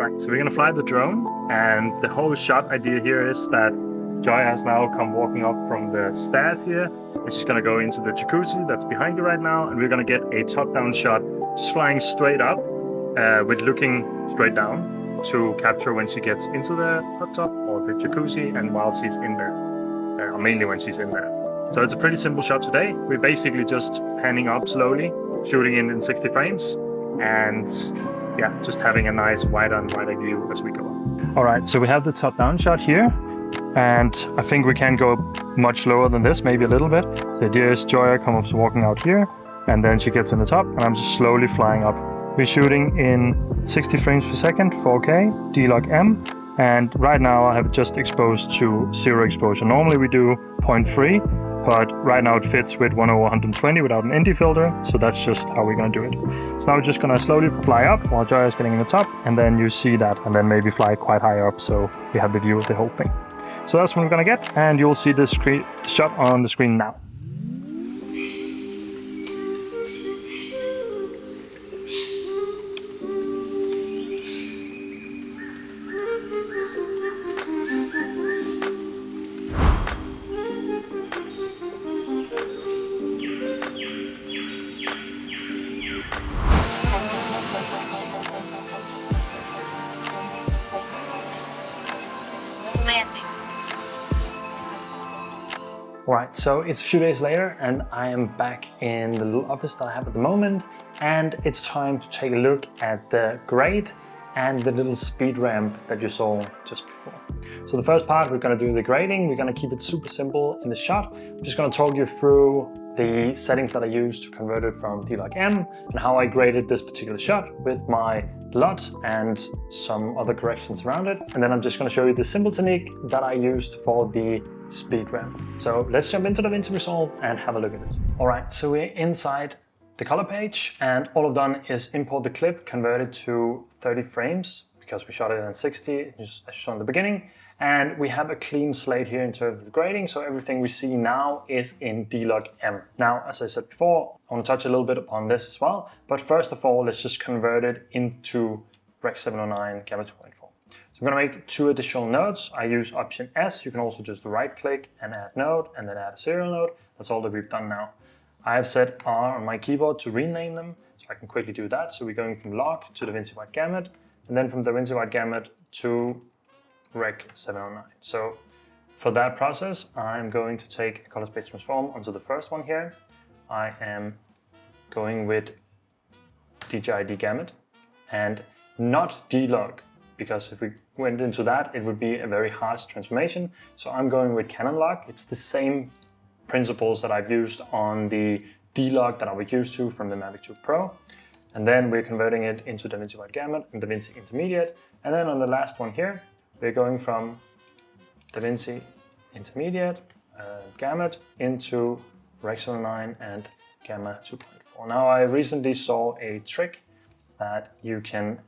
Right, so we're gonna fly the drone, and the whole shot idea here is that Joy has now come walking up from the stairs here, and she's gonna go into the jacuzzi that's behind you right now, and we're gonna get a top-down shot, just flying straight up, with looking straight down to capture when she gets into the hot tub or the jacuzzi, and while she's in there, or mainly when she's in there. So it's a pretty simple shot today. We're basically just panning up slowly, shooting in 60 frames, and yeah, just having a nice wide-on view as we go on. All right, so we have the top-down shot here, and I think we can go much lower than this, maybe a little bit. The idea is Joya comes walking out here, and then she gets in the top, and I'm just slowly flying up. We're shooting in 60 frames per second, 4K, D-Log-M, and right now I have just exposed to 0 exposure. Normally we do 0.3, but right now it fits with 1/120 without an ND filter, so that's just how we're gonna do it. So now we're just gonna slowly fly up while Joya is getting in the top, and then you see that, and then maybe fly quite high up so we have the view of the whole thing. So that's what we're gonna get, and you'll see this shot on the screen now. Alright, so it's a few days later and I am back in the little office that I have at the moment, and it's time to take a look at the grade and the little speed ramp that you saw just before. So the first part, we're going to do the grading. We're going to keep it super simple in the shot. I'm just going to talk you through the settings that I used to convert it from D-Log-M and how I graded this particular shot with my LUT and some other corrections around it. And then I'm just going to show you the simple technique that I used for the speed ramp. So let's jump into DaVinci Resolve and have a look at it. All right, so we're inside the color page, and all I've done is import the clip, convert it to 30 frames because we shot it in 60, as shown in the beginning. And we have a clean slate here in terms of the grading, so everything we see now is in D-Log-M. Now, as I said before, I want to touch a little bit upon this as well, but first of all, let's just convert it into Rec. 709 Gamma 2.4. So I'm going to make 2 additional nodes. I use Option S. You can also just right-click and add node, and then add a serial node. That's all that we've done now. I have set R on my keyboard to rename them, so I can quickly do that. So we're going from log to DaVinci Wide Gamut, and then from DaVinci Wide Gamut to Rec. 709. So for that process, I'm going to take a color space transform onto the first one here. I am going with DJI D-Gamut and not D-Log, because if we went into that, it would be a very harsh transformation. So I'm going with Canon Log. It's the same principles that I've used on the D-Log that I was used to from the Mavic 2 Pro. And then we're converting it into DaVinci Wide Gamut and DaVinci Intermediate. And then on the last one here, we're going from DaVinci Intermediate, Gamut into Rec. 709 and Gamma 2.4. Now I recently saw a trick that you can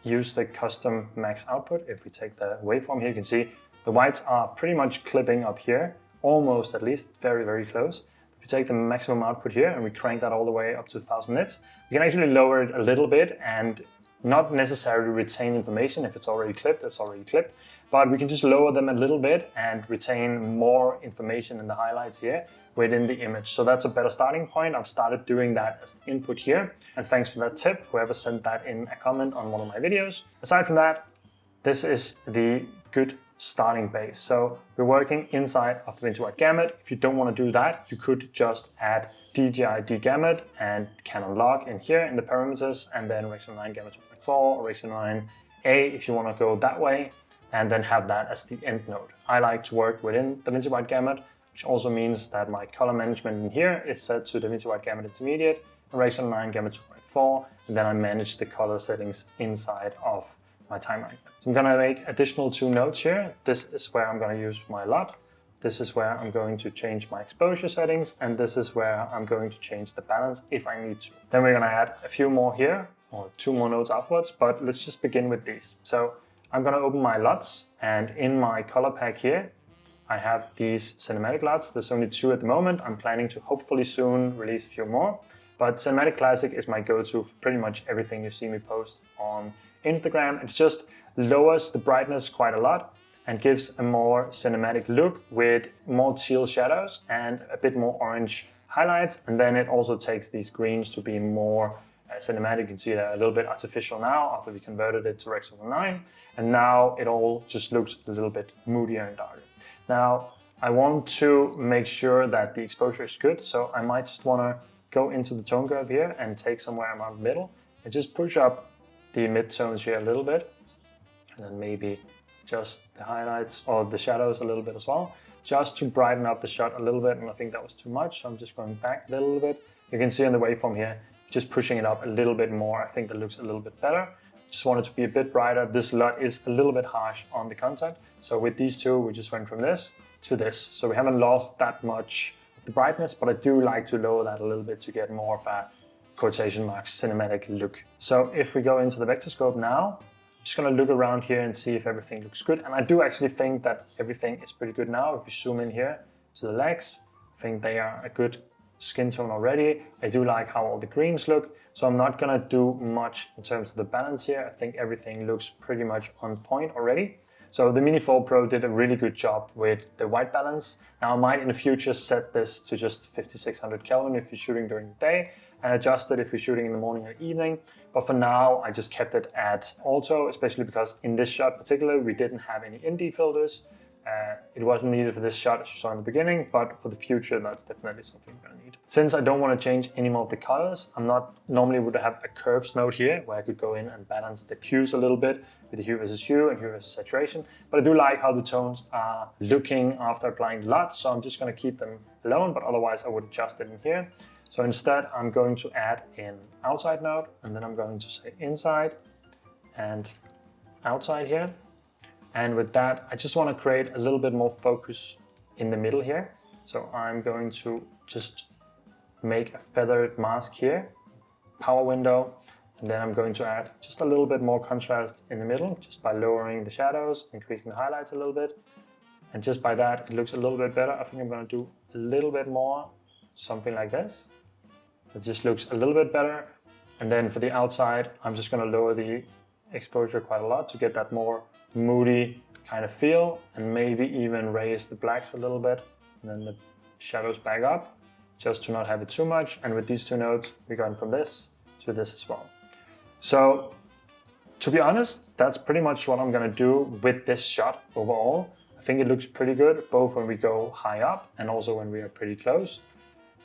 use the custom max output. If we take the waveform here, you can see the whites are pretty much clipping up here, almost at least, very, very close. If you take the maximum output here and we crank that all the way up to 1000 nits, we can actually lower it a little bit and not necessarily retain information. If it's already clipped, it's already clipped, but we can just lower them a little bit and retain more information in the highlights here within the image. So that's a better starting point. I've started doing that as input here, and thanks for that tip, whoever sent that in a comment on one of my videos. Aside from that, this is the good starting base. So we're working inside of the DaVinci Wide Gamut. If you don't want to do that, you could just add DJI D-Gamut and Canon Log in here in the parameters, and then Rec. 709 Gamma 2.4 or Rec. 709A if you want to go that way, and then have that as the end node. I like to work within DaVinci Wide Gamut, which also means that my color management in here is set to DaVinci Wide Gamut Intermediate and Rec. 709 Gamma 2.4, and then I manage the color settings inside of my timeline. So I'm going to make additional 2 nodes here. This is where I'm going to use my LUT. This is where I'm going to change my exposure settings, and this is where I'm going to change the balance if I need to. Then we're going to add a few more here, or 2 more nodes afterwards, but let's just begin with these. So I'm going to open my LUTs, and in my color pack here, I have these cinematic LUTs. There's only 2 at the moment. I'm planning to hopefully soon release a few more, but Cinematic Classic is my go-to for pretty much everything you see me post on Instagram. It just lowers the brightness quite a lot and gives a more cinematic look with more teal shadows and a bit more orange highlights. And then it also takes these greens to be more cinematic. You can see they're a little bit artificial now after we converted it to Rec. 9. And now it all just looks a little bit moodier and darker. Now, I want to make sure that the exposure is good, so I might just want to go into the tone curve here and take somewhere around the middle and just push up the mid-tones here a little bit, and then maybe just the highlights or the shadows a little bit as well, just to brighten up the shot a little bit. And I think that was too much, so I'm just going back a little bit. You can see on the waveform here, just pushing it up a little bit more. I think that looks a little bit better. Just want it to be a bit brighter. This LUT is a little bit harsh on the content. So with these two, we just went from this to this. So we haven't lost that much of the brightness, but I do like to lower that a little bit to get more of a quotation marks cinematic look. So if we go into the vector scope now, I'm just gonna look around here and see if everything looks good. And I do actually think that everything is pretty good now. If you zoom in here to the legs, I think they are a good skin tone already. I do like how all the greens look. So I'm not gonna do much in terms of the balance here. I think everything looks pretty much on point already. So the Mini 4 Pro did a really good job with the white balance. Now I might in the future set this to just 5600 Kelvin if you're shooting during the day, and adjust it if you're shooting in the morning or evening. But for now, I just kept it at auto, especially because in this shot particularly, we didn't have any ND filters. It wasn't needed for this shot as you saw in the beginning, but for the future, that's definitely something we're gonna need. Since I don't want to change any more of the colors, I'm not normally would have a curves node here where I could go in and balance the hues a little bit with the hue versus hue and hue versus saturation. But I do like how the tones are looking after applying the LUT, so I'm just gonna keep them alone, but otherwise I would adjust it in here. So instead, I'm going to add in outside node, and then I'm going to say inside and outside here. And with that, I just want to create a little bit more focus in the middle here. So I'm going to just make a feathered mask here, power window, and then I'm going to add just a little bit more contrast in the middle, just by lowering the shadows, increasing the highlights a little bit. And just by that, it looks a little bit better. I think I'm going to do a little bit more, something like this. It just looks a little bit better. And then for the outside, I'm just going to lower the exposure quite a lot to get that more moody kind of feel, and maybe even raise the blacks a little bit and then the shadows back up, just to not have it too much. And with these two nodes, we're going from this to this as well. So to be honest, that's pretty much what I'm gonna do with this shot overall. I think it looks pretty good, both when we go high up and also when we are pretty close.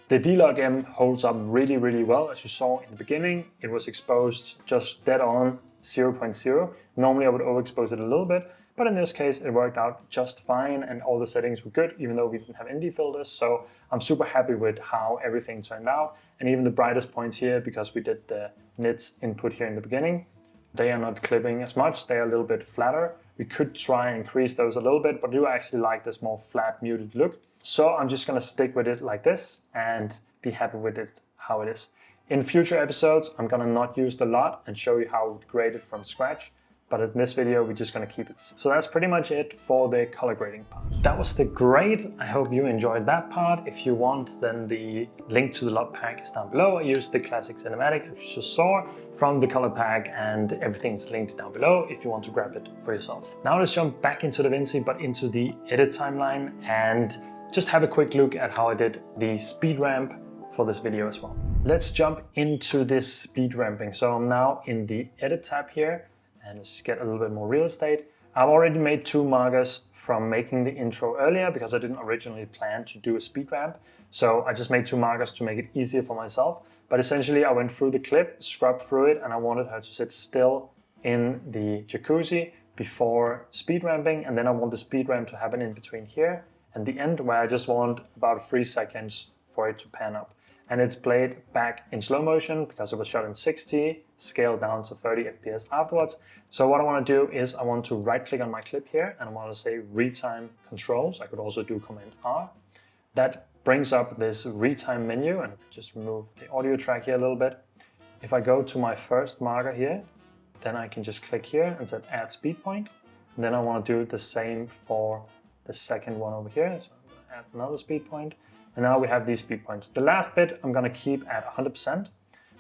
The D-Log M holds up really, really well. As you saw in the beginning, it was exposed just dead on 0.0. Normally I would overexpose it a little bit, but in this case it worked out just fine and all the settings were good, even though we didn't have ND filters. So I'm super happy with how everything turned out. And even the brightest points here, because we did the nits input here in the beginning, they are not clipping as much, they are a little bit flatter. We could try and increase those a little bit, but I do actually like this more flat, muted look. So I'm just gonna stick with it like this and be happy with it how it is. In future episodes, I'm gonna not use the LUT and show you how to grade it from scratch. But in this video, we're just gonna keep it. So that's pretty much it for the color grading part. That was the grade. I hope you enjoyed that part. If you want, then the link to the LUT pack is down below. I used the classic cinematic, as you just saw, from the color pack, and everything is linked down below if you want to grab it for yourself. Now let's jump back into DaVinci, but into the edit timeline, and just have a quick look at how I did the speed ramp for this video as well. Let's jump into this speed ramping. So I'm now in the edit tab here, and let's get a little bit more real estate. I've already made 2 markers from making the intro earlier because I didn't originally plan to do a speed ramp. So I just made 2 markers to make it easier for myself. But essentially I went through the clip, scrubbed through it, and I wanted her to sit still in the jacuzzi before speed ramping. And then I want the speed ramp to happen in between here and the end, where I just want about 3 seconds for it to pan up. And it's played back in slow motion because it was shot in 60, scaled down to 30 FPS afterwards. So what I want to do is I want to right click on my clip here and I want to say retime controls. I could also do Command R. That brings up this retime menu, and just remove the audio track here a little bit. If I go to my first marker here, then I can just click here and set add speed point. And then I want to do the same for the second one over here. So I'm going to add another speed point. And now we have these speed points. The last bit I'm going to keep at 100%,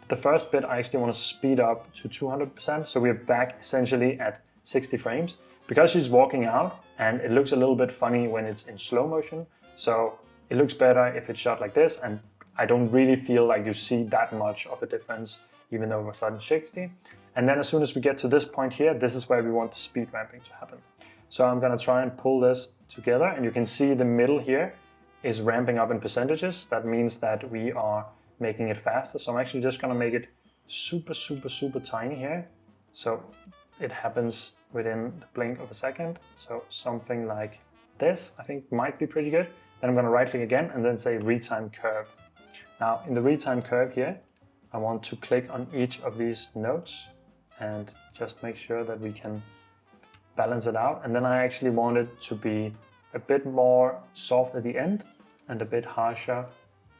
the first bit I actually want to speed up to 200%, so we're back essentially at 60 frames. Because she's walking out, and it looks a little bit funny when it's in slow motion, so it looks better if it's shot like this, and I don't really feel like you see that much of a difference, even though we're starting 60. And then as soon as we get to this point here, this is where we want the speed ramping to happen. So I'm gonna try and pull this together, and you can see the middle here is ramping up in percentages. That means that we are making it faster. So I'm actually just gonna make it super, super, super tiny here. So it happens within the blink of a second. So something like this, I think might be pretty good. Then I'm gonna right click again and then say retime curve. Now in the retime curve here, I want to click on each of these nodes and just make sure that we can balance it out. And then I actually want it to be a bit more soft at the end and a bit harsher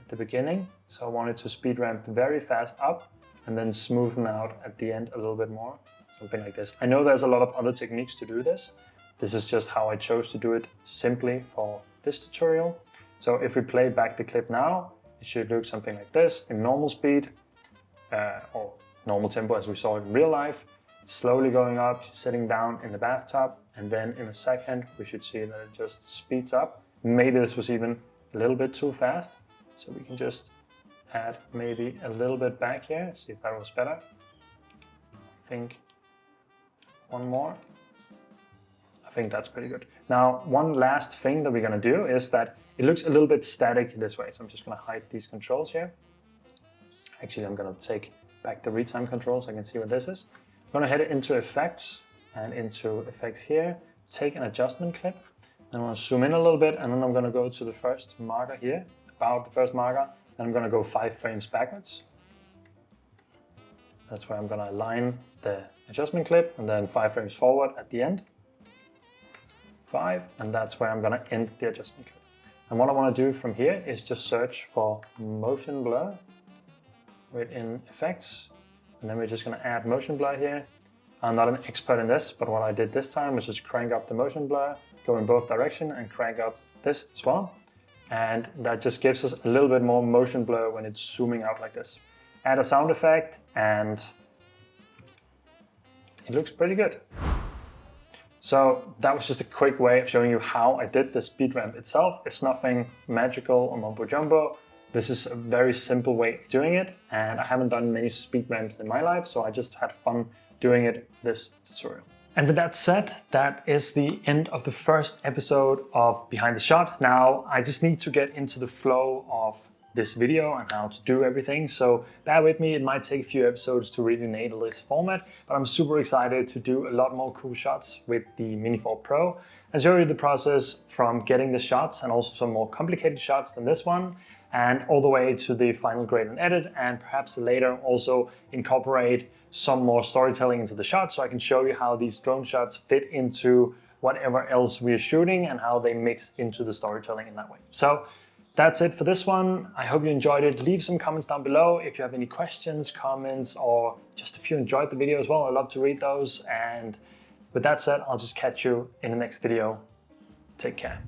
at the beginning. So I want it to speed ramp very fast up and then smoothen out at the end a little bit more, something like this. I know there's a lot of other techniques to do this. This is just how I chose to do it simply for this tutorial. So if we play back the clip now, it should look something like this in normal speed or normal tempo as we saw in real life. Slowly going up, sitting down in the bathtub, and then in a second we should see that it just speeds up. Maybe this was even a little bit too fast, so we can just add maybe a little bit back here, see if that was better. I think one more. I think that's pretty good. Now, one last thing that we're gonna do is that it looks a little bit static this way, so I'm just gonna hide these controls here. Actually, I'm gonna take back the retime control so I can see what this is. I'm gonna head into effects and into effects here, take an adjustment clip. Then I'm gonna zoom in a little bit, and then I'm gonna go to the first marker here, about the first marker, and I'm gonna go 5 frames backwards. That's where I'm gonna align the adjustment clip, and then 5 frames forward at the end. 5, and that's where I'm gonna end the adjustment clip. And what I wanna do from here is just search for motion blur within effects. And then we're just going to add motion blur here. I'm not an expert in this, but what I did this time was just crank up the motion blur, go in both directions and crank up this as well. And that just gives us a little bit more motion blur when it's zooming out like this. Add a sound effect and it looks pretty good. So that was just a quick way of showing you how I did the speed ramp itself. It's nothing magical or mumbo jumbo. This is a very simple way of doing it, and I haven't done many speed ramps in my life, so I just had fun doing it this tutorial. And with that said, that is the end of the first episode of Behind the Shot. Now, I just need to get into the flow of this video and how to do everything, so bear with me. It might take a few episodes to really nail this format, but I'm super excited to do a lot more cool shots with the Mini 4 Pro and show you the process from getting the shots and also some more complicated shots than this one, and all the way to the final grade and edit, and perhaps later also incorporate some more storytelling into the shot so I can show you how these drone shots fit into whatever else we're shooting and how they mix into the storytelling in that way. So that's it for this one. I hope you enjoyed it. Leave some comments down below if you have any questions, comments, or just if you enjoyed the video as well. I love to read those. And with that said, I'll just catch you in the next video. Take care.